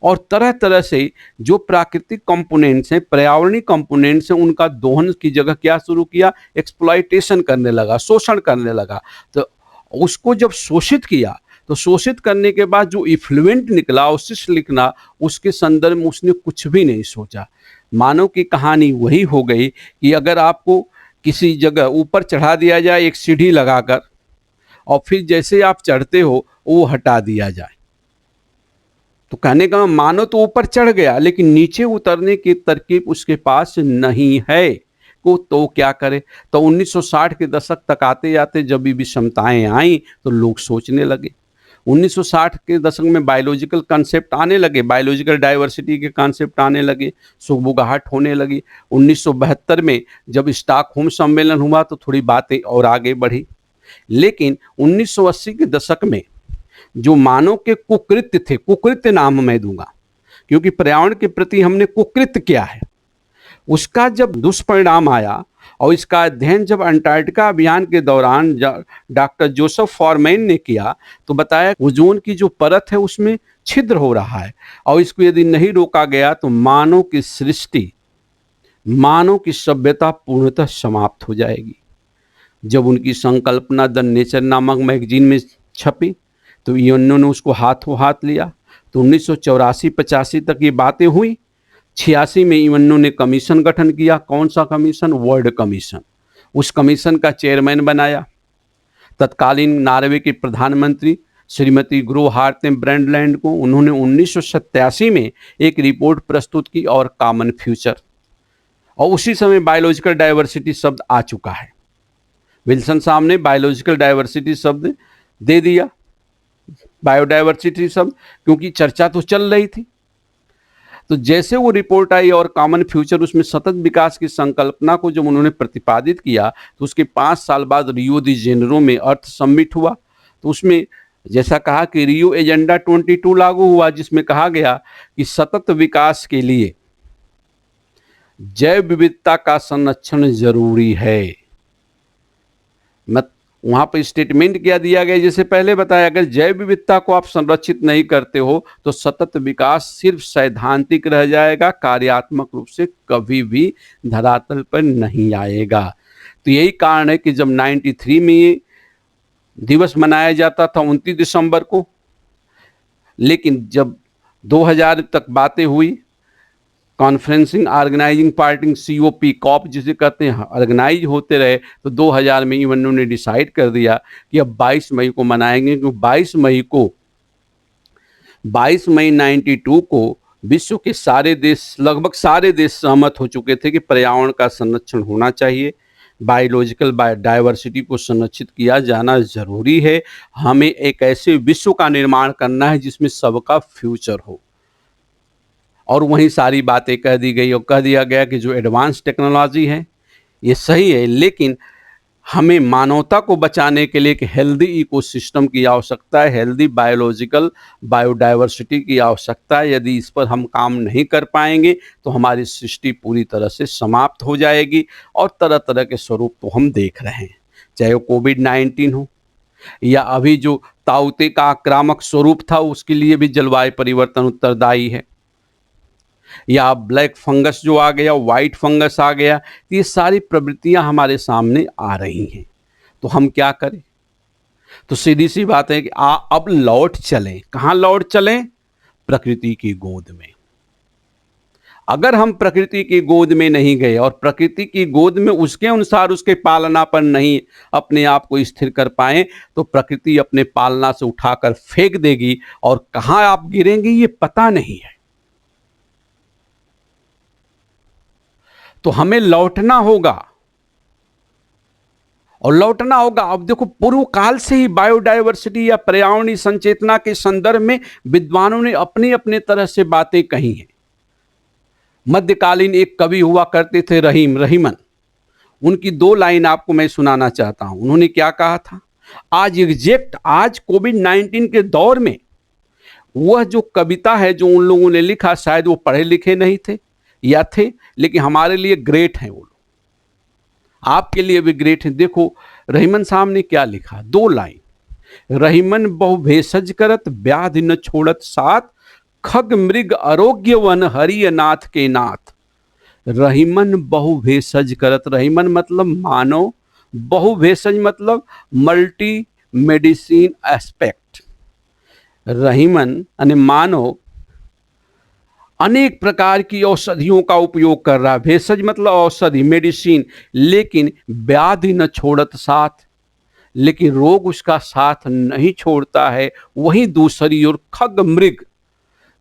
और तरह तरह से जो प्राकृतिक कंपोनेंट्स हैं, पर्यावरणीय कंपोनेंट्स हैं, उनका दोहन की जगह क्या शुरू किया, एक्सप्लॉयटेशन करने लगा, शोषण करने लगा। तो उसको जब शोषित किया तो शोषित करने के बाद जो इफ्लुएंट निकला, अवशिष्ट लिखना, उसके संदर्भ में उसने कुछ भी नहीं सोचा। मानव की कहानी वही हो गई कि अगर आपको किसी जगह ऊपर चढ़ा दिया जाए एक सीढ़ी लगाकर, और फिर जैसे आप चढ़ते हो वो हटा दिया जाए, तो कहने का मानो तो ऊपर चढ़ गया लेकिन नीचे उतरने की तरकीब उसके पास नहीं है को, तो क्या करे। तो 1960 के दशक तक आते जाते जब भी विषमताएं आई तो लोग सोचने लगे। 1960 के दशक में बायोलॉजिकल कंसेप्ट आने लगे, बायोलॉजिकल डाइवर्सिटी के कंसेप्ट आने लगे, सुगबुगाहट होने लगी। 1972 में जब स्टॉकहोम सम्मेलन हुआ तो थोड़ी बातें और आगे बढ़ी। लेकिन 1980 के दशक में जो मानव के कुकृत्य थे, कुकृत्य नाम मैं दूंगा क्योंकि पर्यावरण के प्रति हमने कुकृत्य किया है, उसका जब दुष्परिणाम आया और इसका अध्ययन जब अंटार्कटिका अभियान के दौरान डॉक्टर जोसेफ फॉरमैन ने किया तो बताया ओजोन की जो परत है उसमें छिद्र हो रहा है और इसको यदि नहीं रोका गया तो मानव की सृष्टि, मानव की सभ्यता पूर्णतः समाप्त हो जाएगी। जब उनकी संकल्पना द नेचर नामक मैगजीन में छपी तो इन्होंने उसको हाथों हाथ लिया। तो 1984-85 तक ये बातें हुई। 86 में इवन्नो ने कमीशन गठन किया। कौन सा कमीशन? World commission. उस कमीशन का चेयरमैन बनाया तत्कालीन नॉर्वे के प्रधानमंत्री श्रीमती ग्रो हार्टेम ब्रैंडलैंड को। उन्होंने 1987 में एक रिपोर्ट प्रस्तुत की और कॉमन फ्यूचर, और उसी समय बायोलॉजिकल डाइवर्सिटी शब्द आ चुका है। विल्सन साहब ने बायोलॉजिकल डाइवर्सिटी शब्द दे दिया, बायोडाइवर्सिटी शब्द, क्योंकि चर्चा तो चल रही थी। तो जैसे वो रिपोर्ट आई और कॉमन फ्यूचर, उसमें सतत विकास की संकल्पना को जब उन्होंने प्रतिपादित किया तो उसके 5 साल बाद रियो दी जेनेरो में अर्थ समिट हुआ। तो उसमें जैसा कहा कि रियो एजेंडा 22 लागू हुआ, जिसमें कहा गया कि सतत विकास के लिए जैव विविधता का संरक्षण जरूरी है। वहां पर स्टेटमेंट क्या दिया गया, जैसे पहले बताया, अगर जैव विविधता को आप संरक्षित नहीं करते हो तो सतत विकास सिर्फ सैद्धांतिक रह जाएगा, कार्यात्मक रूप से कभी भी धरातल पर नहीं आएगा। तो यही कारण है कि जब 93 में ये दिवस मनाया जाता था 29 दिसंबर को, लेकिन जब 2000 तक बातें हुई, conferencing organising party COP corp जिसे कहते हैं, ऑर्गेनाइज होते रहे, तो 2000 में इवन उन्होंने डिसाइड कर दिया कि अब 22 मई को मनाएंगे, क्योंकि 22 मई 92 को विश्व के सारे देश, लगभग सारे देश सहमत हो चुके थे कि पर्यावरण का संरक्षण होना चाहिए, बायोलॉजिकल डाइवर्सिटी को संरक्षित किया जाना जरूरी है। हमें एक ऐसे विश्व का निर्माण करना है जिसमें सबका फ्यूचर हो। और वहीं सारी बातें कह दी गई और कह दिया गया कि जो एडवांस टेक्नोलॉजी है ये सही है, लेकिन हमें मानवता को बचाने के लिए एक हेल्दी इकोसिस्टम की आवश्यकता है, हेल्दी बायोलॉजिकल बायोडाइवर्सिटी की आवश्यकता है। यदि इस पर हम काम नहीं कर पाएंगे तो हमारी सृष्टि पूरी तरह से समाप्त हो जाएगी। और तरह तरह के स्वरूप तो हम देख रहे हैं, चाहे वो कोविड-19 हो या अभी जो ताउते का आक्रामक स्वरूप था, उसके लिए भी जलवायु परिवर्तन उत्तरदायी है, या ब्लैक फंगस जो आ गया, वाइट फंगस आ गया। ये सारी प्रवृत्तियां हमारे सामने आ रही हैं। तो हम क्या करें? तो सीधी सी बात है कि अब लौट चलें। कहाँ लौट चलें? प्रकृति की गोद में। अगर हम प्रकृति की गोद में नहीं गए और प्रकृति की गोद में उसके अनुसार उसके पालना पर नहीं अपने आप को स्थिर कर पाए तो प्रकृति अपने पालना से उठाकर फेंक देगी और कहाँ आप गिरेंगे ये पता नहीं है। तो हमें लौटना होगा और लौटना होगा। अब देखो, पूर्व काल से ही बायोडाइवर्सिटी या पर्यावरणीय संचेतना के संदर्भ में विद्वानों ने अपने अपने तरह से बातें कही हैं। मध्यकालीन एक कवि हुआ करते थे रहीमन, उनकी 2 लाइन आपको मैं सुनाना चाहता हूं। उन्होंने क्या कहा था? आज कोविड-19 के दौर में वह जो कविता है जो उन लोगों ने लिखा, शायद वो पढ़े लिखे नहीं थे या थे, लेकिन हमारे लिए ग्रेट हैं वो लोग, आपके लिए भी ग्रेट हैं। देखो रहीमन साहब ने क्या लिखा, 2 लाइन। रहीमन बहु भेषज करत व्याधि न छोड़त साथ, खग मृग आरोग्य वन हरिय नाथ के नाथ। रहीमन बहु भेषज करत, रहीमन मतलब मानव, बहु भेषज मतलब मल्टी मेडिसिन एस्पेक्ट। रहीमन यानी मानव अनेक प्रकार की औषधियों का उपयोग कर रहा है। भेषज मतलब औषधि, मेडिसिन, लेकिन व्याधि न छोड़त साथ, लेकिन रोग उसका साथ नहीं छोड़ता है। वहीं दूसरी ओर खग मृग,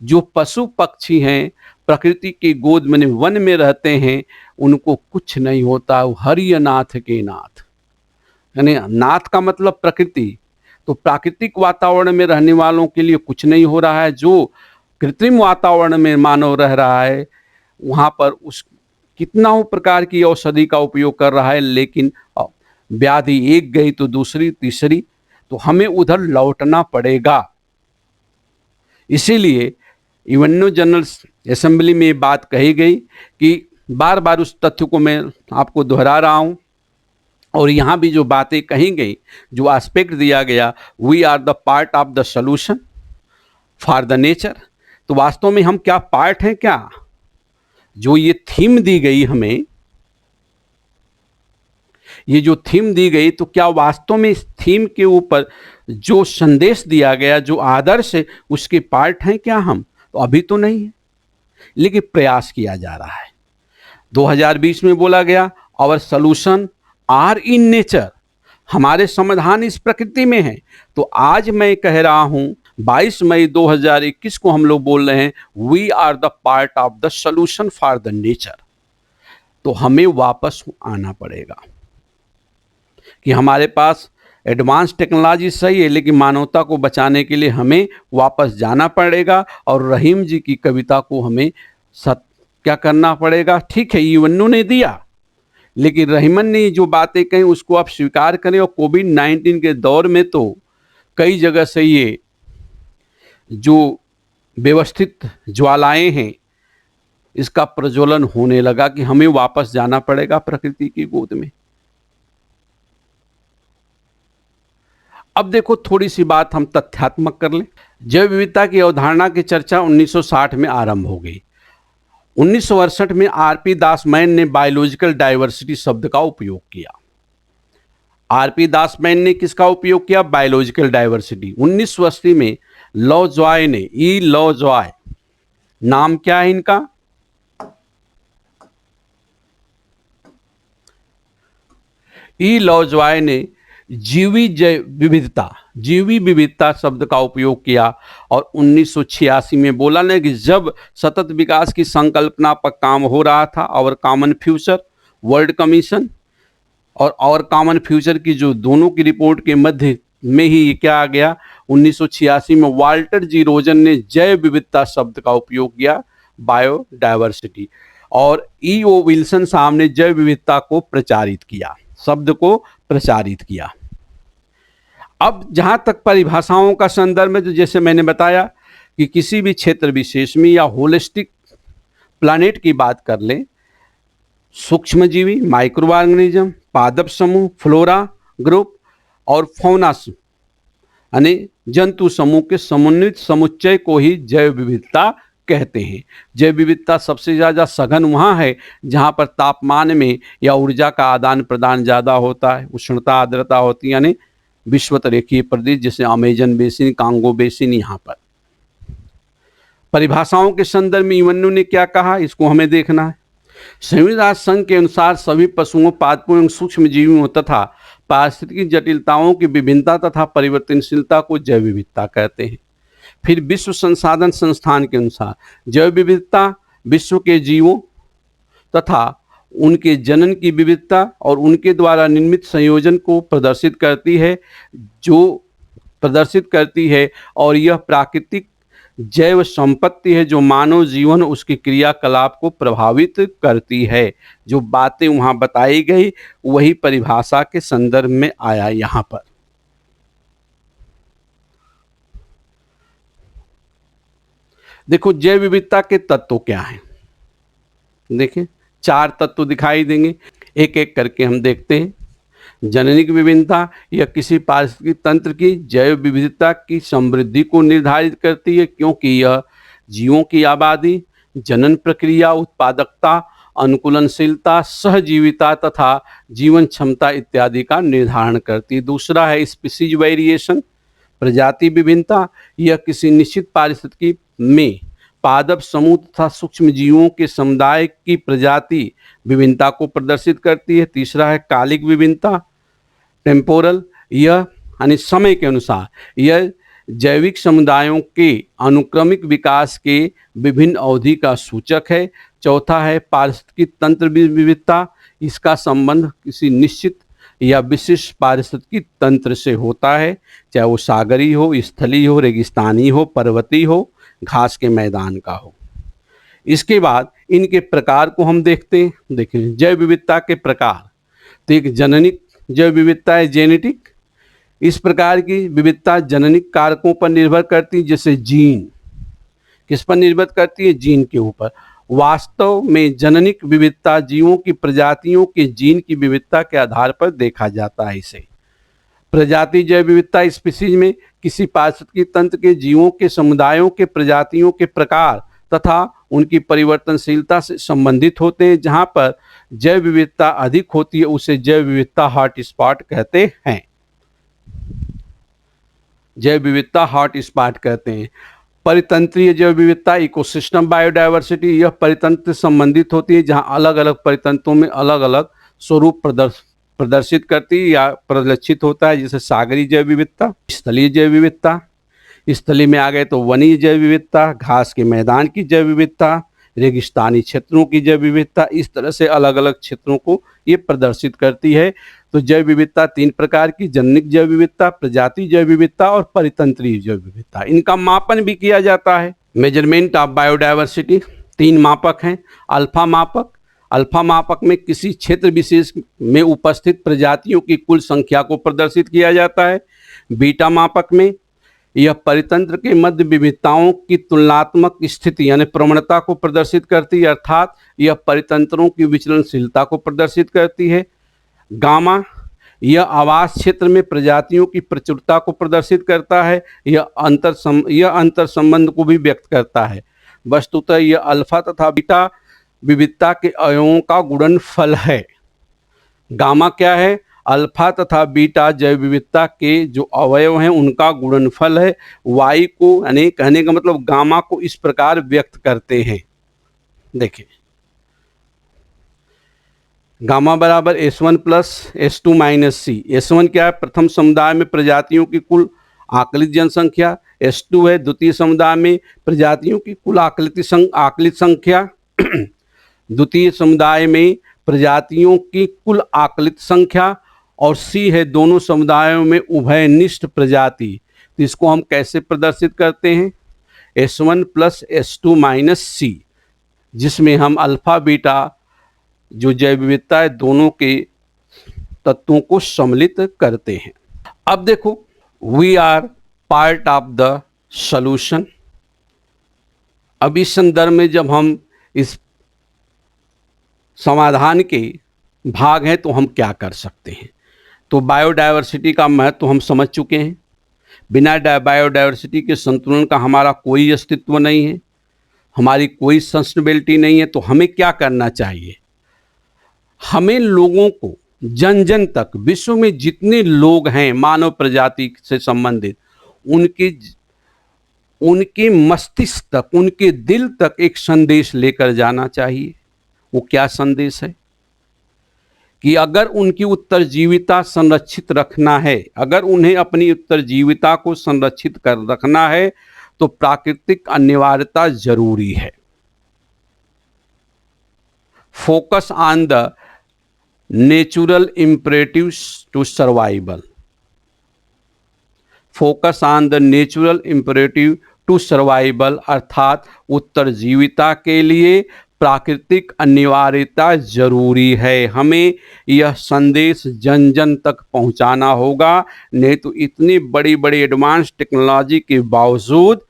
जो पशु पक्षी हैं, प्रकृति की गोद में वन में रहते हैं, उनको कुछ नहीं होता। हरिय नाथ के नाथ, यानी नाथ का मतलब प्रकृति, तो प्राकृतिक वातावरण में रहने वालों के लिए कुछ नहीं हो रहा है। जो कृत्रिम वातावरण में मानव रह रहा है वहाँ पर उस कितना प्रकार की औषधि का उपयोग कर रहा है, लेकिन व्याधि एक गई तो दूसरी तीसरी, तो हमें उधर लौटना पड़ेगा। इसीलिए यूएनओ जनरल असेंबली में ये बात कही गई कि बार बार उस तथ्य को मैं आपको दोहरा रहा हूँ, और यहाँ भी जो बातें कही गई, जो एस्पेक्ट दिया गया, we are the part of the solution for the nature, तो वास्तव में हम क्या पार्ट हैं क्या? जो ये थीम दी गई हमें, ये जो थीम दी गई, तो क्या वास्तव में इस थीम के ऊपर जो संदेश दिया गया, जो आदर्श है, उसके पार्ट हैं क्या हम? तो अभी तो नहीं है, लेकिन प्रयास किया जा रहा है। 2020 में बोला गया our solution are in nature, हमारे समाधान इस प्रकृति में है। तो आज मैं कह रहा हूं 22 मई 2021 को हम लोग बोल रहे हैं we are the part of the solution for the nature. तो हमें वापस आना पड़ेगा कि हमारे पास एडवांस टेक्नोलॉजी सही है, लेकिन मानवता को बचाने के लिए हमें वापस जाना पड़ेगा। और रहीम जी की कविता को हमें क्या करना पड़ेगा? ठीक है, यूएनओ ने दिया, लेकिन रहीमन ने जो बातें कही उसको आप स्वीकार करें। और कोविड-19 के दौर में तो कई जगह से ये जो व्यवस्थित ज्वालाएं हैं, इसका प्रज्वलन होने लगा कि हमें वापस जाना पड़ेगा प्रकृति की गोद में। अब देखो, थोड़ी सी बात हम तथ्यात्मक कर लें। जैव विविधता की अवधारणा की चर्चा 1960 में आरंभ हो गई। 1968 में आरपी दासमैन ने बायोलॉजिकल डाइवर्सिटी शब्द का उपयोग किया। आरपी दासमैन ने किसका उपयोग किया? Biological diversity. 1980 में लॉजॉय ने, लॉजॉय, नाम क्या है इनका? लॉजॉय ने जीवी जैव विविधता शब्द का उपयोग किया। और 1986 में बोला ना कि जब सतत विकास की संकल्पना पर काम हो रहा था, और कॉमन फ्यूचर वर्ल्ड कमीशन और कॉमन फ्यूचर की जो दोनों की रिपोर्ट के मध्य में ही क्या आ गया, 1986 में वाल्टर जी रोजन ने जैव विविधता शब्द का उपयोग किया, बायोडायवर्सिटी। और ओ विल्सन साहब ने जैव विविधता को प्रचारित किया, शब्द को प्रचारित किया। अब जहां तक परिभाषाओं का संदर्भ में, तो जैसे मैंने बताया कि किसी भी क्षेत्र विशेष में या होलिस्टिक प्लानेट की बात कर लें, सूक्ष्मजीवी, माइक्रो ऑर्गेनिज्म, पादप समूह, फ्लोरा ग्रुप और फौना यानी जंतु समूह के समन्वित समुच्चय को ही जैव विविधता कहते हैं। जैव विविधता सबसे ज़्यादा सघन वहाँ है जहाँ पर तापमान में या ऊर्जा का आदान प्रदान ज़्यादा होता है, उष्णता आर्द्रता होती है, यानी विषुवत-रेखीय प्रदेश जैसे अमेजन बेसिन, कांगो बेसिन। यहाँ पर परिभाषाओं के संदर्भ में यूएनओ ने क्या कहा, इसको हमें देखना है। संयुक्त राष्ट्र संघ के अनुसार सभी पशुओं, पादपों एवं सूक्ष्म जीवों तथा पारिस्थितिक जटिलताओं की विभिन्नता तथा परिवर्तनशीलता को जैव विविधता कहते हैं। फिर विश्व संसाधन संस्थान के अनुसार जैव विविधता विश्व के जीवों तथा उनके जनन की विविधता और उनके द्वारा निर्मित संयोजन को प्रदर्शित करती है और यह प्राकृतिक जैव संपत्ति है जो मानव जीवन उसके क्रियाकलाप को प्रभावित करती है। जो बातें वहाँ बताई गई वही परिभाषा के संदर्भ में आया। यहाँ पर देखो जैव विविधता के तत्व क्या हैं। देखिए 4 तत्व दिखाई देंगे, एक एक करके हम देखते हैं। जननिक विभिन्नता, यह किसी पारिस्थितिक तंत्र की जैव विविधता की समृद्धि को निर्धारित करती है, क्योंकि यह जीवों की आबादी, जनन प्रक्रिया, उत्पादकता, अनुकूलनशीलता, सहजीविता तथा जीवन क्षमता इत्यादि का निर्धारण करती है। दूसरा है स्पीसीज वेरिएशन, प्रजाति विभिन्नता, यह किसी निश्चित पारिस्थितिकी में पादप समूह तथा सूक्ष्म जीवों के समुदाय की प्रजाति विभिन्नता को प्रदर्शित करती है। तीसरा है कालिक विभिन्नता, टेम्पोरल, यह यानी समय के अनुसार यह जैविक समुदायों के अनुक्रमिक विकास के विभिन्न अवधि का सूचक है। चौथा है पारिस्थितिक तंत्र विविधता, इसका संबंध किसी निश्चित या विशिष्ट पारिस्थितिकी तंत्र से होता है, चाहे वो सागरी हो, स्थलीय हो, रेगिस्तानी हो, पर्वतीय हो, घास के मैदान का हो। इसके बाद इनके प्रकार को हम देखते हैं। देखिए जैव विविधता के प्रकार, तो एक जननिक जैव विविधता है, जेनेटिक। इस प्रकार की विविधता जननिक कारकों पर निर्भर करती है, जैसे जीन। किस पर निर्भर करती है? जीन के ऊपर। वास्तव में जननिक विविधता जीवों की प्रजातियों के जीन की विविधता के आधार पर देखा जाता है। इसे प्रजाति जैव विविधता स्पीशीज में किसी पारिस्थितिकी तंत्र के जीवों के समुदायों के प्रजातियों के प्रकार तथा उनकी परिवर्तनशीलता से संबंधित होते हैं। जहां पर जैव विविधता अधिक होती है उसे जैव विविधता हॉटस्पॉट कहते हैं। जैव विविधता हॉटस्पॉट कहते हैं। परितंत्रीय जैव विविधता, इकोसिस्टम बायोडायवर्सिटी, यह परितंत्र से संबंधित होती है जहां अलग अलग परितंत्रों में अलग अलग स्वरूप प्रदर्शित करती है या प्रदर्शित होता है, जैसे सागरी जैव विविधता, स्थलीय जैव विविधता। स्थलीय में आ गए तो वनीय जैव विविधता, घास के मैदान की जैव विविधता, रेगिस्तानी क्षेत्रों की जैव विविधता। इस तरह से अलग अलग क्षेत्रों को ये प्रदर्शित करती है। तो जैव विविधता 3 प्रकार की, जननिक जैव विविधता, प्रजाति जैव विविधता और परितंत्रीय जैव विविधता। इनका मापन भी किया जाता है। मेजरमेंट ऑफ बायोडायवर्सिटी 3 मापक हैं। अल्फा मापक, अल्फा मापक में किसी क्षेत्र विशेष में उपस्थित प्रजातियों की कुल संख्या को प्रदर्शित किया जाता है। बीटा मापक में यह परितंत्र के मध्य विविधताओं की तुलनात्मक स्थिति यानी प्रवणता को प्रदर्शित करती है, अर्थात यह परितंत्रों की विचलनशीलता को प्रदर्शित करती है। गामा यह आवास क्षेत्र में प्रजातियों की प्रचुरता को प्रदर्शित करता है। यह अंतर संबंध को भी व्यक्त करता है। वस्तुतः यह अल्फा तथा बीटा विविधता के अवयवों का गुणनफल है। गामा क्या है? अल्फा तथा बीटा जैव विविधता के जो अवयव हैं उनका गुणनफल है। वाई को यानी कहने का मतलब गामा को इस प्रकार व्यक्त करते हैं। देखिए गामा बराबर S1 प्लस S2 माइनस सी। S1 क्या है? प्रथम समुदाय में प्रजातियों की कुल आकलित जनसंख्या। S2 है द्वितीय समुदाय में प्रजातियों की कुल आकलित संख्या। द्वितीय समुदाय में प्रजातियों की कुल आकलित संख्या। और सी है दोनों समुदायों में उभयनिष्ठ प्रजाति। तो इसको हम कैसे प्रदर्शित करते हैं? S1 प्लस S2 माइनस सी, जिसमें हम अल्फा बीटा जो जैव विविधता है दोनों के तत्वों को सम्मिलित करते हैं। अब देखो, we are part of the solution. अब इस संदर्भ में जब हम इस समाधान के भाग हैं तो हम क्या कर सकते हैं? तो बायोडायवर्सिटी का महत्व हम समझ चुके हैं। बिना बायोडायवर्सिटी के संतुलन का हमारा कोई अस्तित्व नहीं है, हमारी कोई सस्टेनेबिलिटी नहीं है। तो हमें क्या करना चाहिए? हमें लोगों को जन जन तक, विश्व में जितने लोग हैं मानव प्रजाति से संबंधित, उनके मस्तिष्क तक, उनके दिल तक एक संदेश लेकर जाना चाहिए। वो क्या संदेश है? कि अगर उनकी उत्तरजीविता संरक्षित रखना है, अगर उन्हें अपनी उत्तरजीविता को संरक्षित कर रखना है तो प्राकृतिक अनिवार्यता जरूरी है। Focus on the natural imperatives to survival. Focus on the natural imperative to survival, अर्थात उत्तरजीविता के लिए प्राकृतिक अनिवार्यता जरूरी है। हमें यह संदेश जन जन तक पहुंचाना होगा, नहीं तो इतनी बड़ी बड़ी एडवांस टेक्नोलॉजी के बावजूद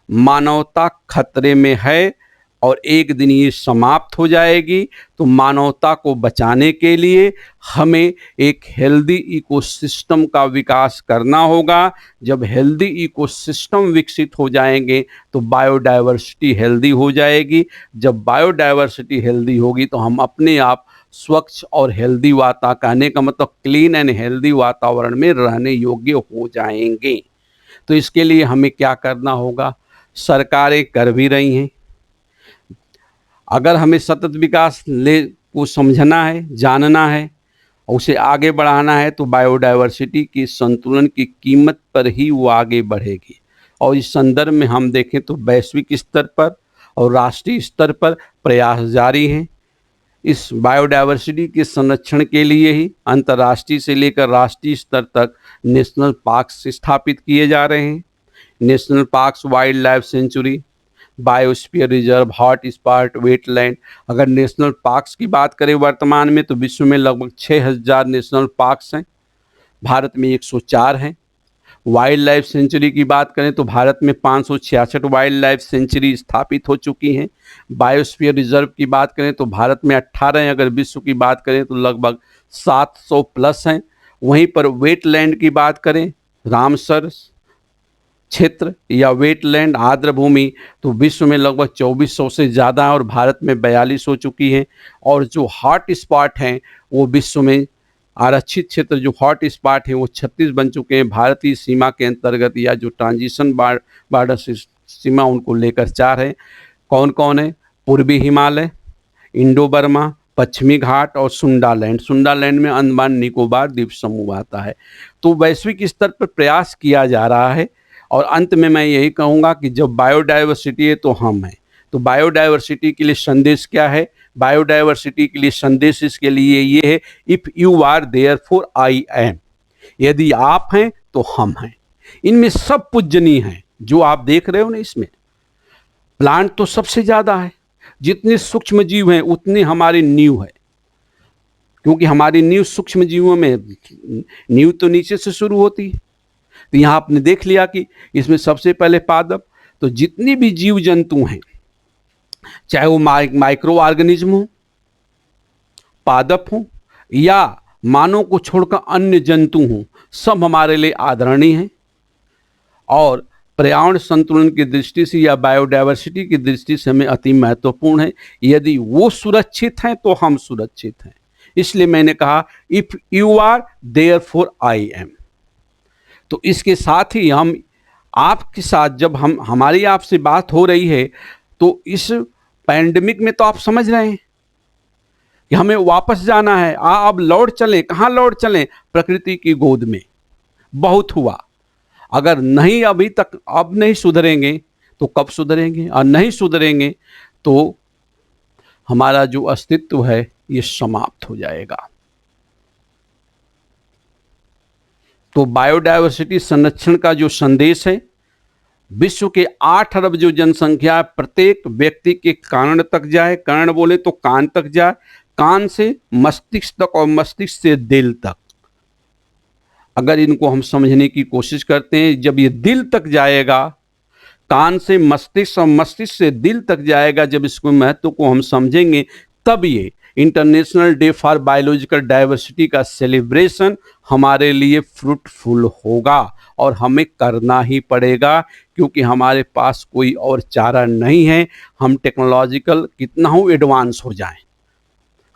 मानवता खतरे में है और एक दिन ये समाप्त हो जाएगी। तो मानवता को बचाने के लिए हमें एक हेल्दी इकोसिस्टम का विकास करना होगा। जब हेल्दी इकोसिस्टम विकसित हो जाएंगे तो बायोडायवर्सिटी हेल्दी हो जाएगी। जब बायोडायवर्सिटी हेल्दी होगी तो हम अपने आप स्वच्छ और हेल्दी कहने का मतलब क्लीन एंड हेल्दी वातावरण में रहने योग्य हो जाएंगे। तो इसके लिए हमें क्या करना होगा? सरकारें कर भी रही हैं। अगर हमें सतत विकास को समझना है, जानना है और उसे आगे बढ़ाना है तो बायोडायवर्सिटी की संतुलन की कीमत पर ही वो आगे बढ़ेगी। और इस संदर्भ में हम देखें तो वैश्विक स्तर पर और राष्ट्रीय स्तर पर प्रयास जारी हैं। इस बायोडायवर्सिटी के संरक्षण के लिए ही अंतर्राष्ट्रीय से लेकर राष्ट्रीय स्तर तक नेशनल पार्क्स स्थापित किए जा रहे हैं। National parks, wild life sanctuary, biosphere reserve, hot spot, wetland. अगर नेशनल पार्क्स की बात करें वर्तमान में तो विश्व में लगभग 6000 नेशनल पार्क्स हैं, भारत में 104 हैं। वाइल्ड लाइफ सेंचुरी की बात करें तो भारत में 566 वाइल्ड लाइफ सेंचुरी स्थापित हो चुकी हैं। बायोस्फीयर रिजर्व की बात करें तो भारत में 18 हैं, अगर विश्व की बात करें तो लगभग 700 प्लस हैं। वहीं पर वेटलैंड की बात करें, रामसर क्षेत्र या वेटलैंड आर्द्र भूमि, तो विश्व में लगभग 2400 से ज़्यादा है और भारत में 42 हो चुकी हैं। और जो हॉट स्पॉट हैं वो विश्व में आरक्षित क्षेत्र जो हॉट स्पॉट है वो 36 बन चुके हैं। भारतीय सीमा के अंतर्गत या जो ट्रांजिशन बॉर्डर सीमा उनको लेकर 4 है। कौन कौन है? पूर्वी हिमालय, इंडो बर्मा, पश्चिमी घाट और सुंडालैंड। सुंडालैंड में अंडमान निकोबार द्वीप समूह आता है। तो वैश्विक स्तर पर प्रयास किया जा रहा है और अंत में मैं यही कहूँगा कि जब बायोडायवर्सिटी है तो हम हैं। तो बायोडायवर्सिटी के लिए संदेश क्या है? बायोडायवर्सिटी के लिए संदेश इसके लिए ये है, if you are there for I am. यदि आप हैं तो हम हैं। इनमें सब पूजनीय हैं जो आप देख रहे हो ना। इसमें प्लांट तो सबसे ज़्यादा है, जितने सूक्ष्म जीव हैं उतने हमारी नींव है, क्योंकि हमारी नींव सूक्ष्म जीवों में नींव तो नीचे से शुरू होती है। तो यहाँ आपने देख लिया कि इसमें सबसे पहले पादप। तो जितनी भी जीव जंतु हैं, चाहे वो माइक्रो ऑर्गेनिज्म हो, पादप हो या मानव को छोड़कर अन्य जंतु हों, सब हमारे लिए आदरणीय हैं और पर्यावरण संतुलन की दृष्टि से या बायोडायवर्सिटी की दृष्टि से हमें अति महत्वपूर्ण है। यदि वो सुरक्षित हैं तो हम सुरक्षित हैं। इसलिए मैंने कहा if you are there for I am. तो इसके साथ ही हम आपके साथ जब हमारी आपसे बात हो रही है तो इस पैंडेमिक में तो आप समझ रहे हैं कि हमें वापस जाना है। अब लौट चलें। कहाँ लौट चलें? प्रकृति की गोद में। बहुत हुआ। अगर नहीं अभी तक अब नहीं सुधरेंगे तो कब सुधरेंगे? और नहीं सुधरेंगे तो हमारा जो अस्तित्व है ये समाप्त हो जाएगा। तो बायोडायवर्सिटी संरक्षण का जो संदेश है, विश्व के 8 अरब जो जनसंख्या, प्रत्येक व्यक्ति के कान तक जाए। कान बोले तो कान तक जाए, कान से मस्तिष्क तक और मस्तिष्क से दिल तक। अगर इनको हम समझने की कोशिश करते हैं, जब ये दिल तक जाएगा, कान से मस्तिष्क और मस्तिष्क से दिल तक जाएगा, जब इसको महत्व को हम समझेंगे, तब ये international day for biological diversity का सेलिब्रेशन हमारे लिए फ्रूटफुल होगा और हमें करना ही पड़ेगा, क्योंकि हमारे पास कोई और चारा नहीं है। हम टेक्नोलॉजिकल कितना हो एडवांस हो जाएं,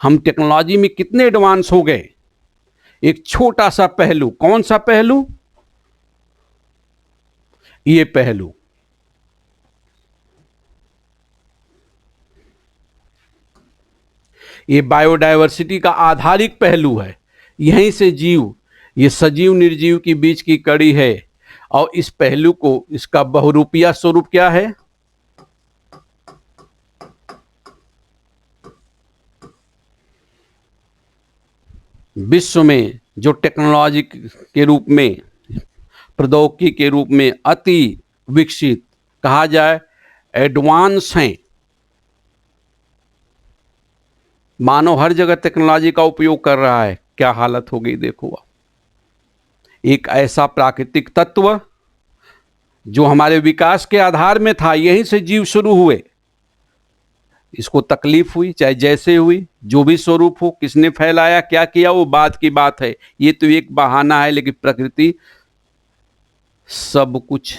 हम टेक्नोलॉजी में कितने एडवांस हो गए। एक छोटा सा पहलू, कौन सा पहलू? ये पहलू। ये बायोडायवर्सिटी का आधारिक पहलू है। यहीं से जीव, ये सजीव निर्जीव के बीच की कड़ी है और इस पहलू को, इसका बहुरूपिया स्वरूप क्या है? विश्व में जो टेक्नोलॉजी के रूप में, प्रौद्योगिकी के रूप में अति विकसित, कहा जाए एडवांस हैं, मानव हर जगह टेक्नोलॉजी का उपयोग कर रहा है। क्या हालत हो गई देखो। एक ऐसा प्राकृतिक तत्व जो हमारे विकास के आधार में था, यहीं से जीव शुरू हुए, इसको तकलीफ हुई, चाहे जैसे हुई, जो भी स्वरूप हो, किसने फैलाया, क्या किया, वो बात की बात है। ये तो एक बहाना है, लेकिन प्रकृति सब कुछ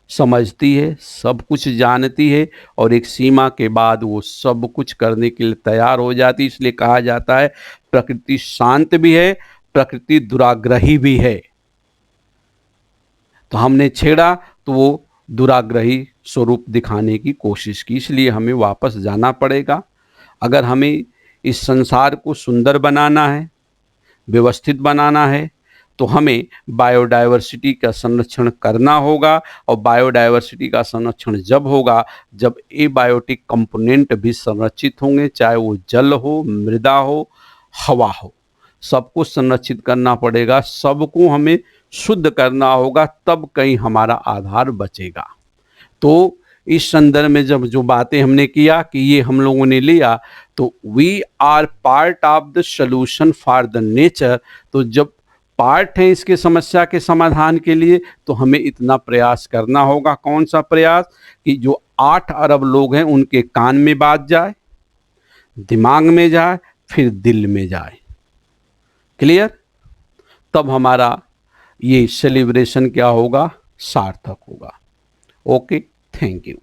समझती है, सब कुछ जानती है और एक सीमा के बाद वो सब कुछ करने के लिए तैयार हो जाती है। इसलिए कहा जाता है प्रकृति शांत भी है, प्रकृति दुराग्रही भी है। तो हमने छेड़ा तो वो दुराग्रही स्वरूप दिखाने की कोशिश की, इसलिए हमें वापस जाना पड़ेगा। अगर हमें इस संसार को सुंदर बनाना है, व्यवस्थित बनाना है, तो हमें बायोडायवर्सिटी का संरक्षण करना होगा। और बायोडायवर्सिटी का संरक्षण जब होगा जब एबायोटिक कंपोनेंट भी संरक्षित होंगे, चाहे वो जल हो, मृदा हो, हवा हो, सबको संरक्षित करना पड़ेगा, सबको हमें शुद्ध करना होगा, तब कहीं हमारा आधार बचेगा। तो इस संदर्भ में जब जो बातें हमने किया कि ये हम लोगों ने लिया, तो we are part of the solution for the nature. तो जब पार्ट है इसके समस्या के समाधान के लिए, तो हमें इतना प्रयास करना होगा। कौन सा प्रयास? कि जो 8 अरब लोग हैं उनके कान में बात जाए, दिमाग में जाए, फिर दिल में जाए। क्लियर? तब हमारा ये सेलिब्रेशन क्या होगा? सार्थक होगा। Okay, thank you.